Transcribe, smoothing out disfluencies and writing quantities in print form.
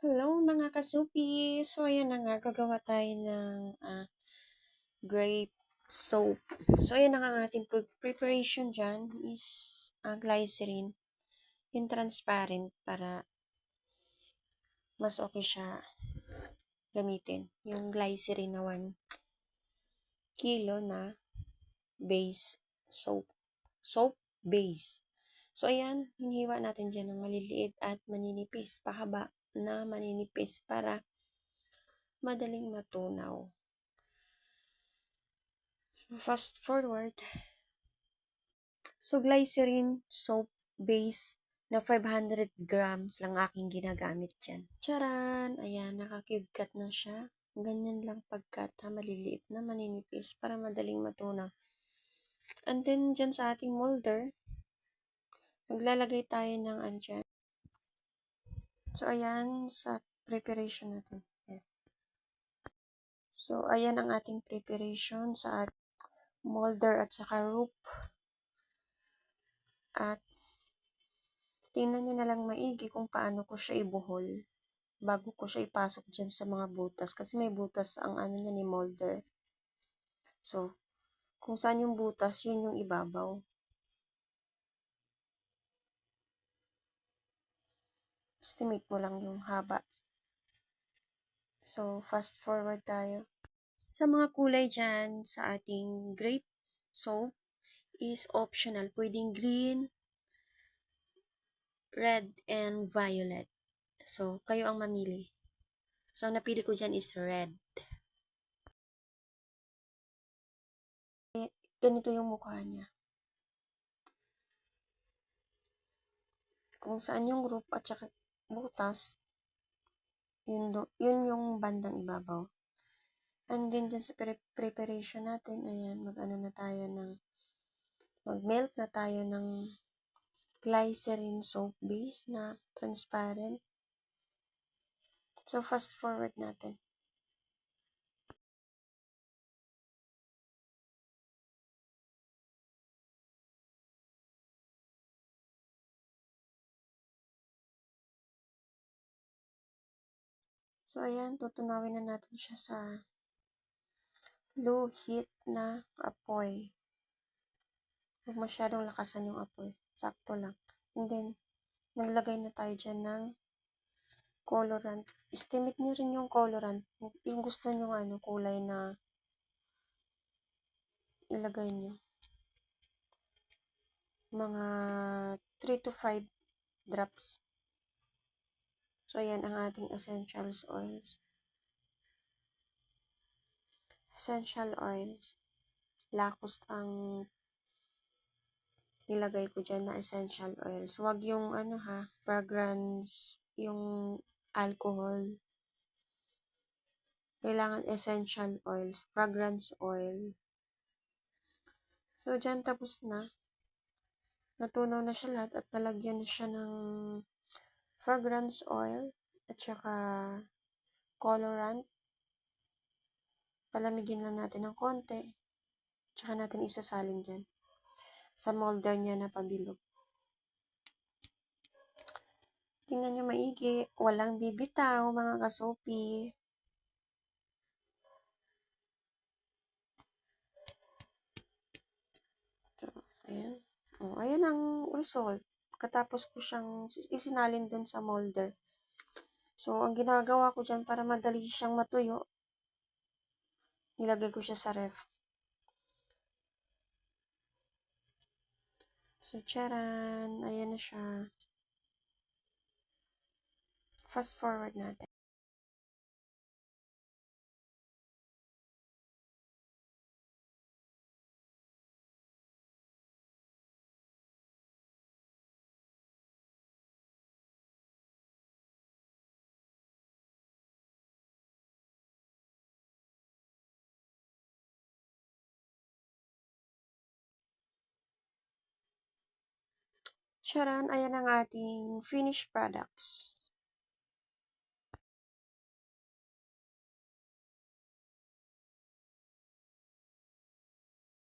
Hello mga kasupi! So ayan na nga, gagawa tayo ng grape soap. So ayan na nga ang ating preparation dyan is glycerin. Yung transparent para mas okay siya gamitin. Yung glycerin na 1 kilo na base soap. Soap base. So ayan, hinihiwa natin dyan ng maliliit at maninipis. Pahaba na maninipis para madaling matunaw. Fast forward. So, glycerin soap base na 500 grams lang aking ginagamit dyan. Charan! Ayan, nakakibkat na siya. Ganyan lang pagkat maliliit na maninipis para madaling matunaw. And then, dyan sa ating molder, maglalagay tayo ng dyan. So, ayan, sa preparation natin. So, ayan ang ating preparation sa molder at saka rope. At tingnan nyo na lang maigi kung paano ko siya ibuhol bago ko siya ipasok dyan sa mga butas. Kasi may butas ang niya ni molder. So, kung saan yung butas, yun yung ibabaw. Estimate mo lang yung haba. So, fast forward tayo. Sa mga kulay dyan sa ating grape soap is optional. Pwedeng green, red, and violet. So, kayo ang mamili. So, ang napili ko dyan is red. Ganito yung mukha niya. Kung saan yung group at saka butas, yun yung bandang ibabaw. And then, dyan sa preparation natin, ayan, mag-melt na tayo ng glycerin soap base na transparent. So, fast forward natin. So, ayan, tutunawin na natin siya sa low heat na apoy. Huwag masyadong lakasan yung apoy. Sakto lang. And then, naglagay na tayo dyan ng colorant. Estimate nyo rin yung colorant. Yung gusto nyo kulay na ilagay nyo. Mga 3 to 5 drops. So, ayan ang ating essentials oils. Essential oils. Lacoste ang nilagay ko dyan na essential oils. Huwag yung fragrance, yung alcohol. Kailangan essential oils, fragrance oil. So, dyan tapos na. Natunaw na siya lahat at nalagyan na siya ng fragrance oil at saka colorant. Palamigin lang natin ng konti. Tsaka natin isasalin dyan sa molder niya na pabilog. Tingnan nyo maigi. Walang bibitaw, mga kasopi. So, ayan. Ayan ang result. Katapos ko siyang isinalin dun sa molder. So, ang ginagawa ko dyan para madali siyang matuyo, nilagay ko siya sa ref. So, charan! Ayan na siya. Fast forward natin. Charan! Ayan ang ating finished products.